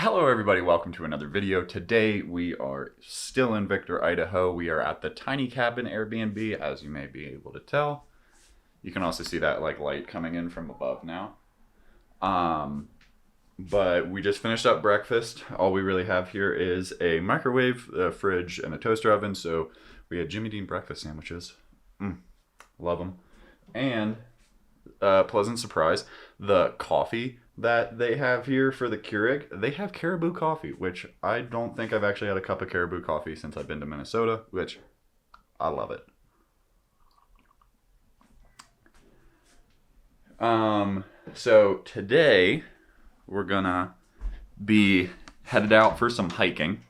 Hello everybody, welcome to another video. Today we are still in Victor, Idaho. We are at the Tiny Cabin Airbnb, as you may be able to tell. You can also see that light coming in from above now. But we just finished up breakfast. All we really have here is a microwave, a fridge, and a toaster oven. So we had Jimmy Dean breakfast sandwiches. Love them. And pleasant surprise, the coffee that they have here for the Keurig, they have caribou coffee, which I don't think I've actually had a cup of caribou coffee since I've been to Minnesota, which I love it. So today we're gonna be headed out for some hiking.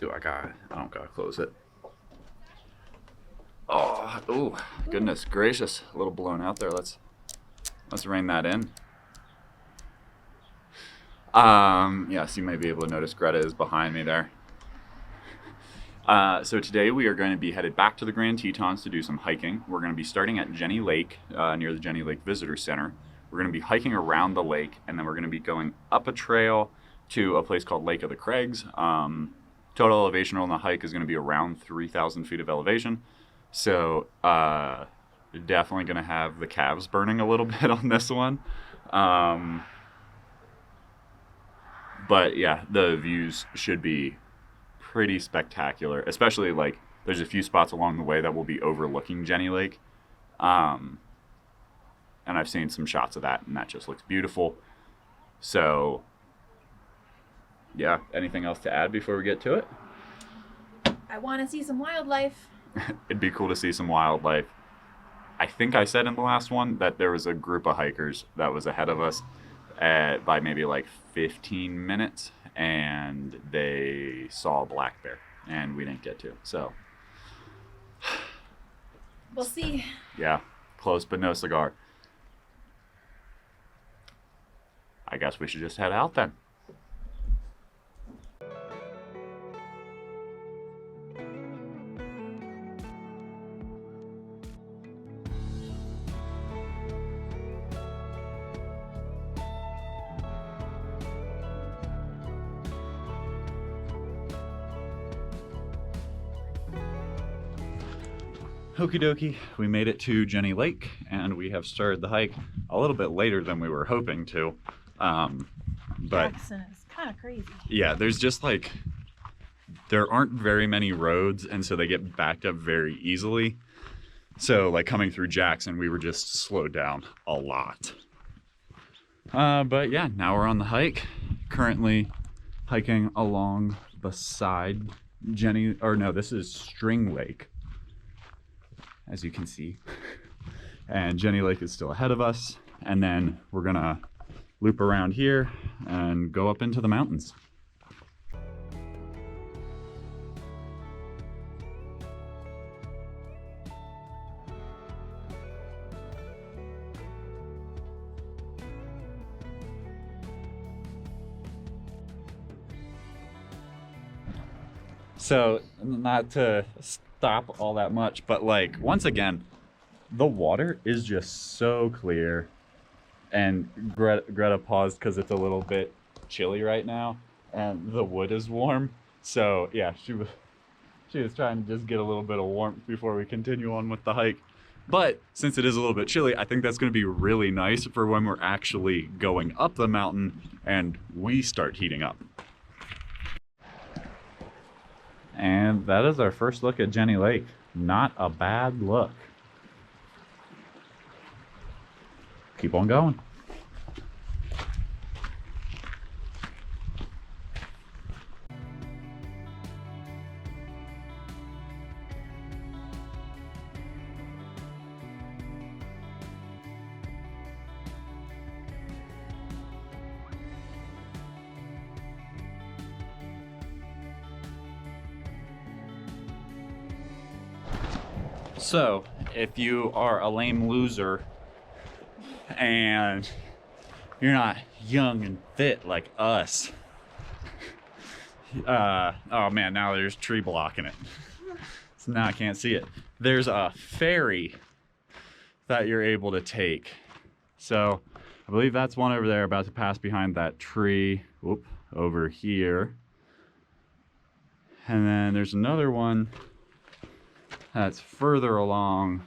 I don't gotta close it. Oh, goodness gracious. A little blown out there. Let's rein that in. Yes, you may be able to notice Greta is behind me there. So today we are going to be headed back to the Grand Tetons to do some hiking. We're going to be starting at Jenny Lake, near the Jenny Lake Visitor Center. We're going to be hiking around the lake, and then we're going to be going up a trail to a place called Lake of the Craigs. Total elevation on the hike is going to be around 3,000 feet of elevation. So definitely going to have the calves burning a little bit on this one. But yeah, the views should be pretty spectacular, especially there's a few spots along the way that will be overlooking Jenny Lake. And I've seen some shots of that, and that just looks beautiful. So yeah, anything else to add before we get to it? I want to see some wildlife. It'd be cool to see some wildlife. I think I said in the last one that there was a group of hikers that was ahead of us by maybe 15 minutes, and they saw a black bear, and we didn't get to. So we'll see. Yeah, close but no cigar. I guess we should just head out then. Okie dokie, we made it to Jenny Lake, and we have started the hike a little bit later than we were hoping to. But Jackson is kind of crazy. Yeah, there's just there aren't very many roads, and so they get backed up very easily. So coming through Jackson, we were just slowed down a lot. But yeah, now we're on the hike. Currently hiking along beside this is String Lake, as you can see. And Jenny Lake is still ahead of us. And then we're gonna loop around here and go up into the mountains. So, not to stop all that much, but once again, the water is just so clear. And Greta paused because it's a little bit chilly right now, and the wood is warm. So yeah, she was trying to just get a little bit of warmth before we continue on with the hike. But since it is a little bit chilly, I think that's going to be really nice for when we're actually going up the mountain and we start heating up. And that is our first look at Jenny Lake. Not a bad look. Keep on going. So, if you are a lame loser and you're not young and fit like us, oh man, now there's a tree blocking it. So now I can't see it. There's a ferry that you're able to take. So I believe that's one over there, about to pass behind that tree. Whoop, over here. And then there's another one that's further along,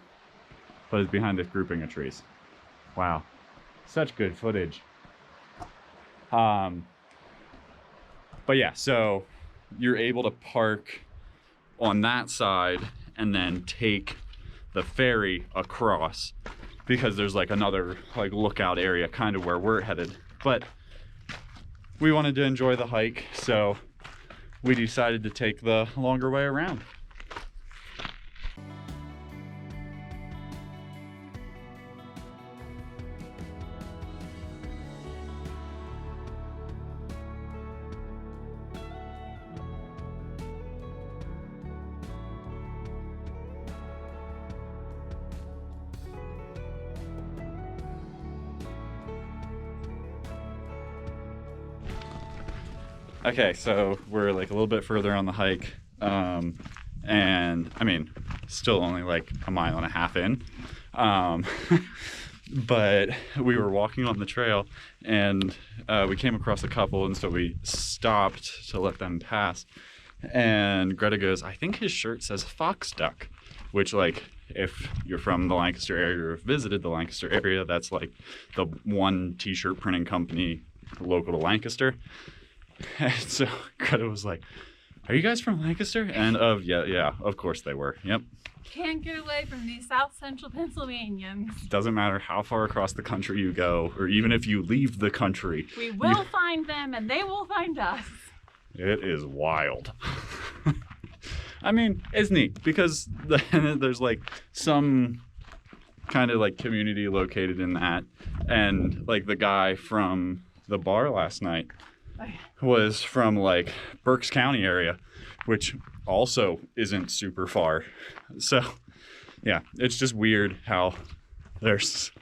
but is behind this grouping of trees. Wow, such good footage. But yeah, so you're able to park on that side and then take the ferry across, because there's like another like lookout area kind of where we're headed. But we wanted to enjoy the hike, so we decided to take the longer way around. Okay, so we're like a little bit further on the hike, and I mean, still only like a mile and a half in, but we were walking on the trail, and we came across a couple, and so we stopped to let them pass, and Greta goes, I think his shirt says Fox Duck, which, like, if you're from the Lancaster area or have visited the Lancaster area, that's like the one t-shirt printing company local to Lancaster. And so Greta was like, are you guys from Lancaster? And yeah, of course they were. Yep. Can't get away from these South Central Pennsylvanians. Doesn't matter how far across the country you go, or even if you leave the country. We will find them and they will find us. It is wild. I mean, it's neat because there's like some kind of like community located in that. And like the guy from the bar last night was from like Berks County area, which also isn't super far. So yeah, it's just weird how there's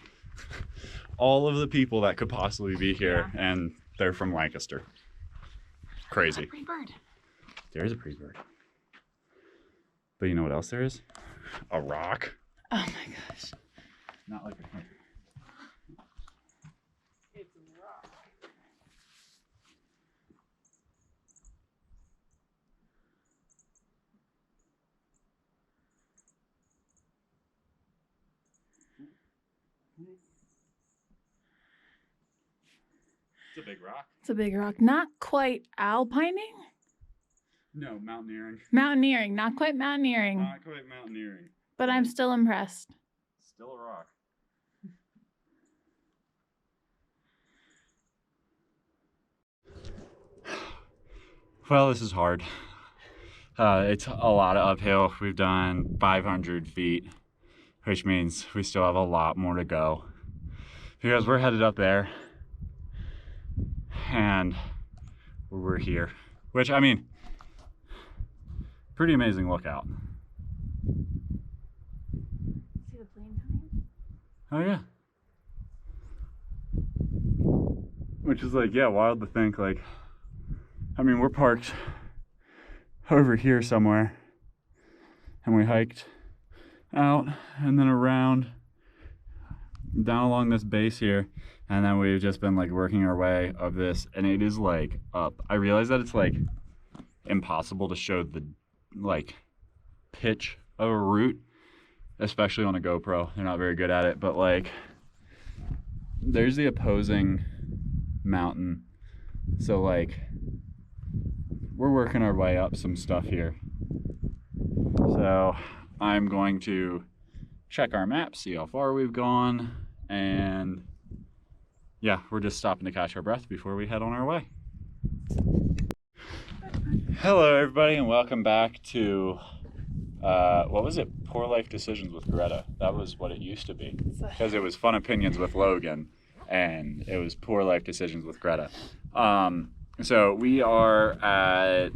all of the people that could possibly be here, and they're from Lancaster. Crazy. A pretty bird. There is a pretty bird. But you know what else there is? A rock. Oh my gosh. Not like a country. It's a rock. It's a big rock. It's a big rock. Not quite alpining? No, mountaineering. Mountaineering. Not quite mountaineering. Not quite mountaineering. But I'm still impressed. Still a rock. Well, this is hard. It's a lot of uphill. We've done 500 feet, which means we still have a lot more to go, because we're headed up there and we're here, which, I mean, pretty amazing lookout. See the plane coming? Oh yeah. Which is like, yeah, wild to think, like, I mean, we're parked over here somewhere, and we hiked out and then around down along this base here, and then we've just been like working our way up this, and it is like up. I realize that it's like impossible to show the like pitch of a route, especially on a GoPro. They're not very good at it, but like there's the opposing mountain, so like we're working our way up some stuff here. So I'm going to check our map, see how far we've gone, and yeah, we're just stopping to catch our breath before we head on our way. Hello everybody, and welcome back to what was it? Poor Life Decisions with Greta. That was what it used to be, because it was Fun Opinions with Logan, and it was Poor Life Decisions with Greta. So we are at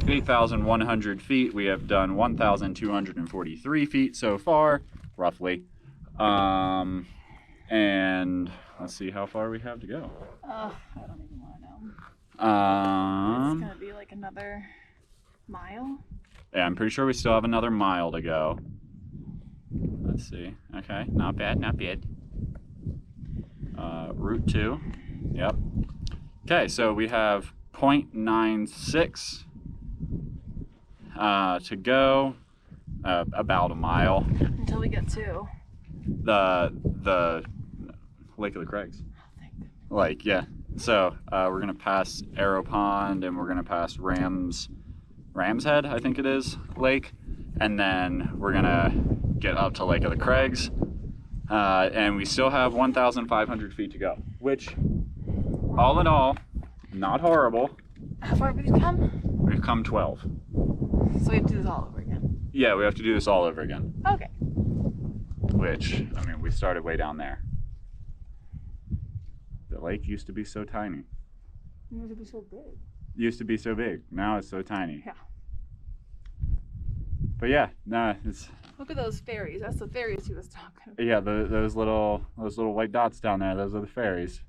8,100 feet. We have done 1,243 feet so far, roughly. And let's see how far we have to go. I don't even want to know. It's gonna be like another mile. Yeah, I'm pretty sure we still have another mile to go. Let's see. Okay, not bad, not bad. Route 2. Yep. Okay, so we have 0.96 to go. About a mile. Until we get to The Lake of the Craigs. Like, yeah. So we're gonna pass Arrow Pond, and we're gonna pass Ram's Head, I think it is, lake, and then we're gonna get up to Lake of the Craigs, and we still have 1,500 feet to go, which, all in all, not horrible. How far have we come? We've come 12. So we have to do this all over again. Yeah, we have to do this all over again. Okay. Which, I mean, we started way down there. The lake used to be so tiny. It used to be so big. Used to be so big. Now it's so tiny. Yeah. But yeah, nah, it's. Look at those ferries. That's the ferries he was talking about. Yeah, those little white dots down there. Those are the ferries.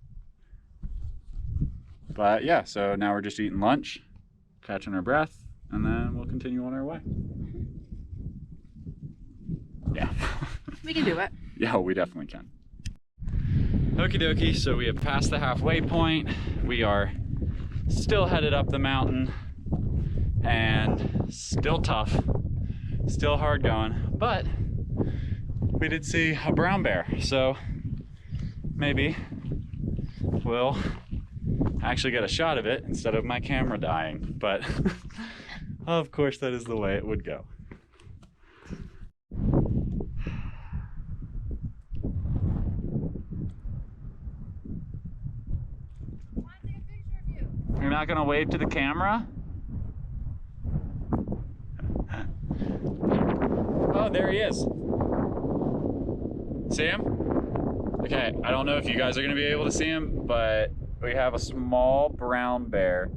But yeah, so now we're just eating lunch, catching our breath, and then we'll continue on our way. Yeah. We can do it. Yeah, we definitely can. Okie dokie, so we have passed the halfway point. We are still headed up the mountain, and still tough, still hard going, but we did see a brown bear, so maybe we'll actually get a shot of it instead of my camera dying, but of course that is the way it would go. You're not gonna wave to the camera? Oh, there he is. See him? Okay, I don't know if you guys are gonna be able to see him, but we have a small brown bear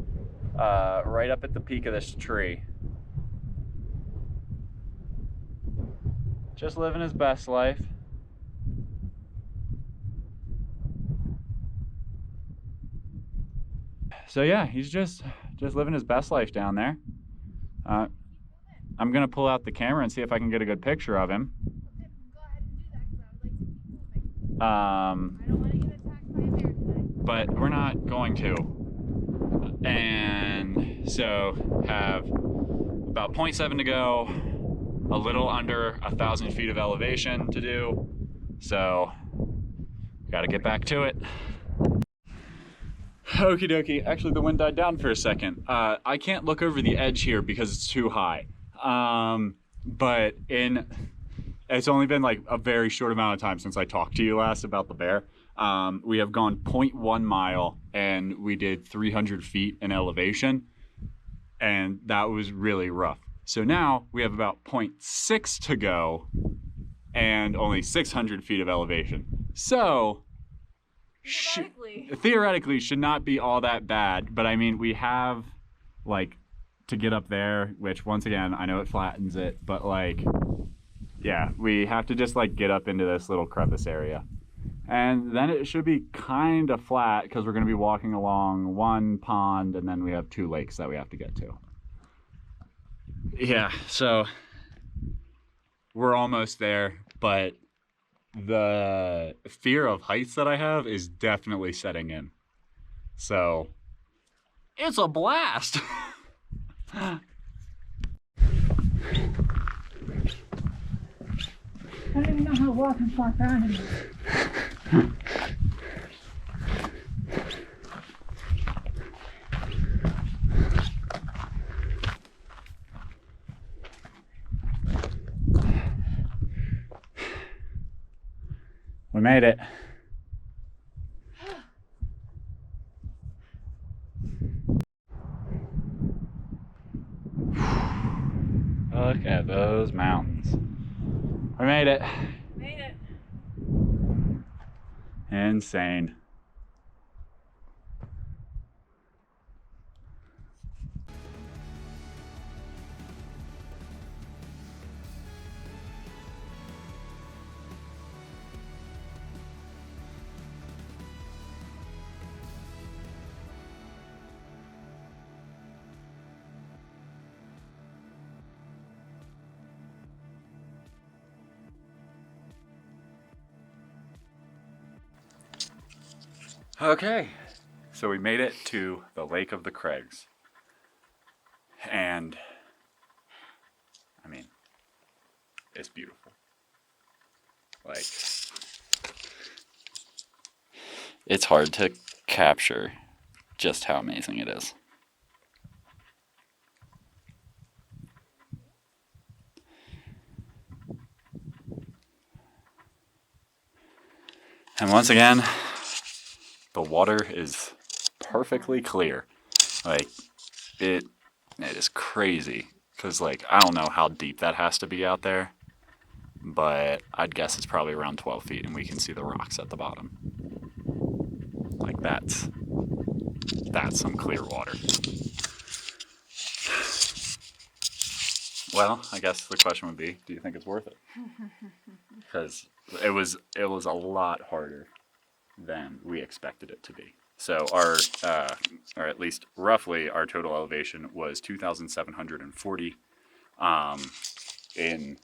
right up at the peak of this tree. Just living his best life. So yeah, he's just living his best life down there. I'm gonna pull out the camera and see if I can get a good picture of him. Okay, go ahead and do that because I would like to keep moving. I don't want to get attacked by a bear today. But we're not going to. And so have about 0.7 to go, a little under 1,000 feet of elevation to do. So gotta get back to it. Okie dokie. Actually, the wind died down for a second. I can't look over the edge here because it's too high. But it's only been like a very short amount of time since I talked to you last about the bear. We have gone 0.1 mile and we did 300 feet in elevation, and that was really rough. So now we have about 0.6 to go and only 600 feet of elevation. So theoretically should not be all that bad, but I mean, we have like to get up there, which once again, I know it flattens it, but like, yeah, we have to just like get up into this little crevice area. And then it should be kind of flat because we're going to be walking along one pond and then we have 2 lakes that we have to get to. Yeah, so we're almost there, but the fear of heights that I have is definitely setting in. So it's a blast. I don't even know how to walk and fly down anymore. We made it. Look at those mountains. We made it. Made it. Insane. Okay, so we made it to the Lake of the Craigs. And, I mean, it's beautiful. Like, it's hard to capture just how amazing it is. And once again, the water is perfectly clear. Like, it is crazy. Because, like, I don't know how deep that has to be out there. But I'd guess it's probably around 12 feet, and we can see the rocks at the bottom. Like, that's some clear water. Well, I guess the question would be, do you think it's worth it? Because it was a lot harder than we expected it to be. So our, or at least roughly, our total elevation was 2,740 in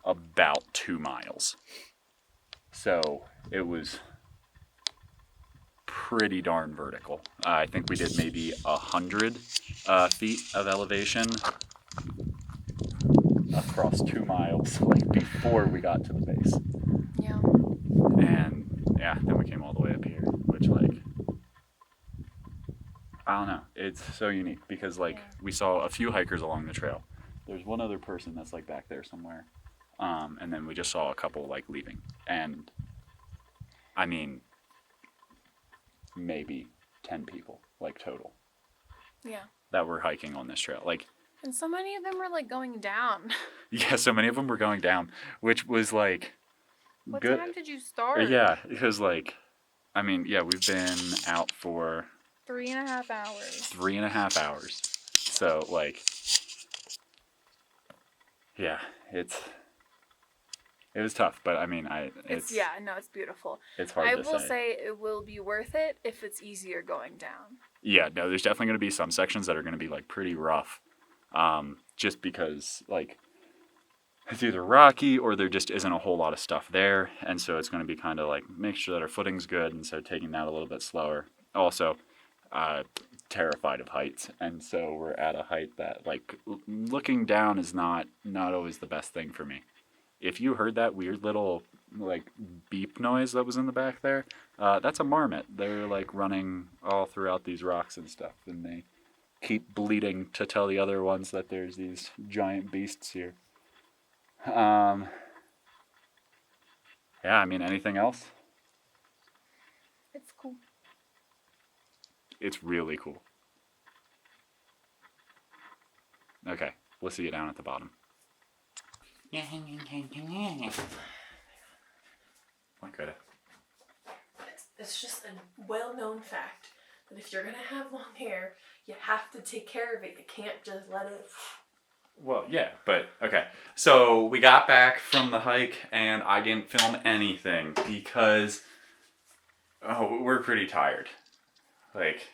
about 2 miles. So it was pretty darn vertical. I think we did maybe 100 feet of elevation across 2 miles, like before we got to the base. Yeah. And yeah, then we came all the way up here, which, like, I don't know. It's so unique because, like, we saw a few hikers along the trail. There's one other person that's, like, back there somewhere. And then we just saw a couple, like, leaving. And, I mean, maybe 10 people, like, total. Yeah. That were hiking on this trail. Like, And so many of them were like going down. yeah, so many of them were going down, which was, like, What good. time did you start? Yeah, because, like, I mean, yeah, we've been out for 3.5 hours. 3.5 hours. So, like, yeah, it was tough, but I mean, it's beautiful. It's hard I to will say. say it will be worth it if it's easier going down. Yeah, no, there's definitely going to be some sections that are going to be, like, pretty rough, just because, like, it's either rocky or there just isn't a whole lot of stuff there, and so it's going to be kind of like make sure that our footing's good, and so taking that a little bit slower. Also, terrified of heights, and so we're at a height that, like, looking down is not always the best thing for me. If you heard that weird little, like, beep noise that was in the back there, that's a marmot. They're, like, running all throughout these rocks and stuff, and they keep bleating to tell the other ones that there's these giant beasts here. Yeah, I mean, anything else? It's cool. It's really cool. Okay, we'll see you down at the bottom. What could it? It's just a well-known fact that if you're gonna have long hair, you have to take care of it. You can't just let it. Well, yeah, but okay. So we got back from the hike, and I didn't film anything because we're pretty tired. Like,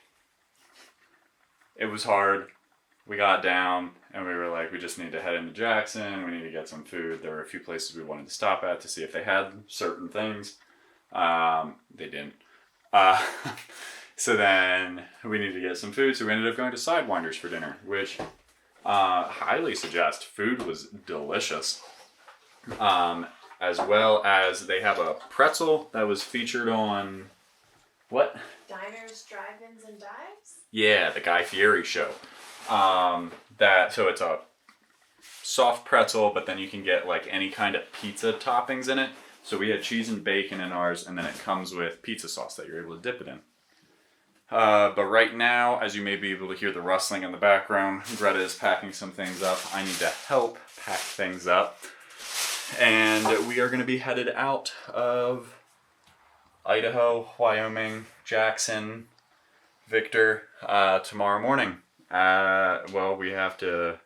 it was hard. We got down, and we were like, we just need to head into Jackson. We need to get some food. There were a few places we wanted to stop at to see if they had certain things. They didn't. So then we needed to get some food, so we ended up going to Sidewinders for dinner, which highly suggest. Food was delicious. As well as they have a pretzel that was featured on what? Diners, drive-ins, and dives? Yeah, the Guy Fieri show. So it's a soft pretzel, but then you can get, like, any kind of pizza toppings in it. So we had cheese and bacon in ours, and then it comes with pizza sauce that you're able to dip it in. But right now, as you may be able to hear the rustling in the background, Greta is packing some things up. I need to help pack things up. And we are going to be headed out of Idaho, Wyoming, Jackson, Victor, tomorrow morning. Well, we have to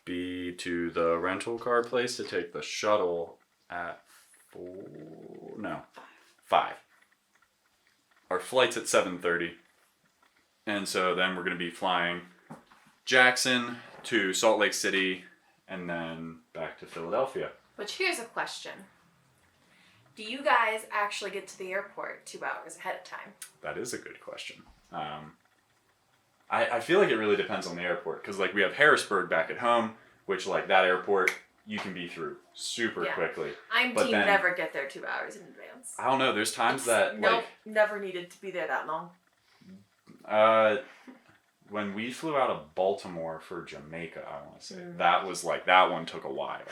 be to the rental car place to take the shuttle at 5. Our flight's at 7:30. And so then we're going to be flying Jackson to Salt Lake City and then back to Philadelphia. Which, here's a question. Do you guys actually get to the airport 2 hours ahead of time? That is a good question. I feel like it really depends on the airport because like we have Harrisburg back at home, which like that airport you can be through super quickly. I'm But team then- never get there 2 hours in advance. I don't know. There's times that Nope, never needed to be there that long. when we flew out of Baltimore for Jamaica, I want to say that was like that one took a while.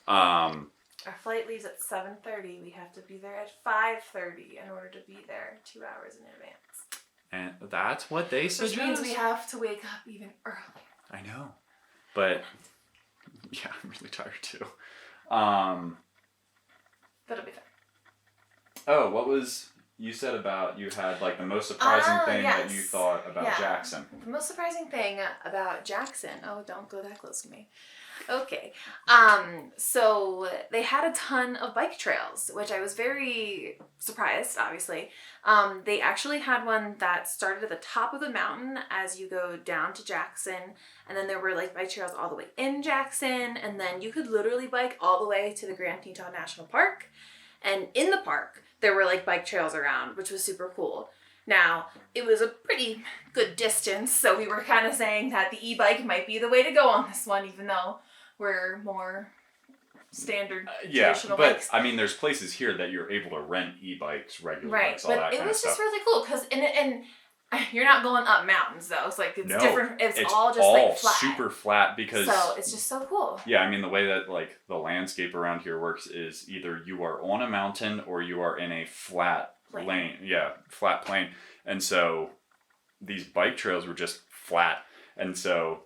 Our flight leaves at 7:30. We have to be there at 5:30 in order to be there 2 hours in advance. And that's what they suggest. Which means we have to wake up even earlier. I know, but yeah, I'm really tired too. But it'll be fine. Oh, what was you said about you had like the most surprising thing that you thought about Jackson? The most surprising thing about Jackson. Oh, don't go that close to me. Okay. So they had a ton of bike trails, which I was very surprised, obviously. They actually had one that started at the top of the mountain as you go down to Jackson, and then there were like bike trails all the way in Jackson, and then you could literally bike all the way to the Grand Tetons National Park. And in the park, there were like bike trails around, which was super cool. Now, it was a pretty good distance, so we were kind of saying that the e-bike might be the way to go on this one, even though we're more standard traditional but bikes. I mean, there's places here that you're able to rent e-bikes, regular Right, bikes, all but that it kind was of just stuff. really cool because and you're not going up mountains though. It's like it's No, different. It's all just all like flat. super flat because So it's just so cool. yeah, I mean the way that like the landscape around here works is either you are on a mountain or you are in a flat Plain. flat plain, and so these bike trails were just flat, and so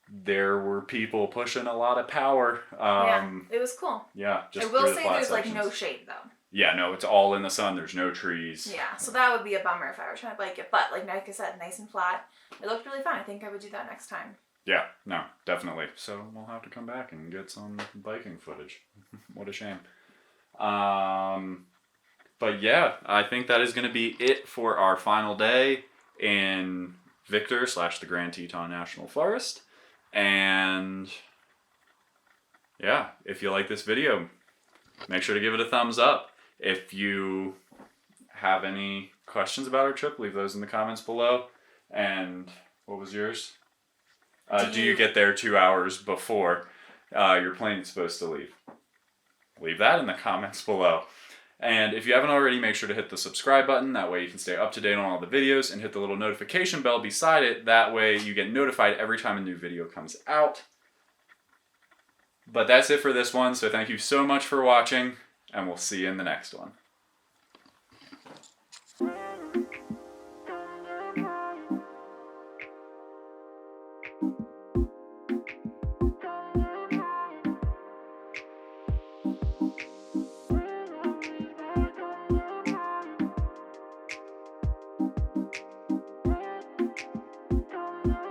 there were people pushing a lot of power. It was cool. Yeah, just I will through the say flat there's sections. like no shade though. Yeah, no, it's all in the sun. There's no trees. Yeah, so that would be a bummer if I were trying to bike it. But like I said, nice and flat. It looked really fun. I think I would do that next time. Yeah, no, definitely. So we'll have to come back and get some biking footage. What a shame. But yeah, I think that is going to be it for our final day in Victor / the Grand Teton National Forest. And yeah, if you like this video, make sure to give it a thumbs up. If you have any questions about our trip, leave those in the comments below. And what was yours? Do you get there 2 hours before your plane is supposed to leave? Leave that in the comments below. And if you haven't already, make sure to hit the subscribe button. That way you can stay up to date on all the videos, and hit the little notification bell beside it. That way you get notified every time a new video comes out. But that's it for this one. So thank you so much for watching, and we'll see you in the next one.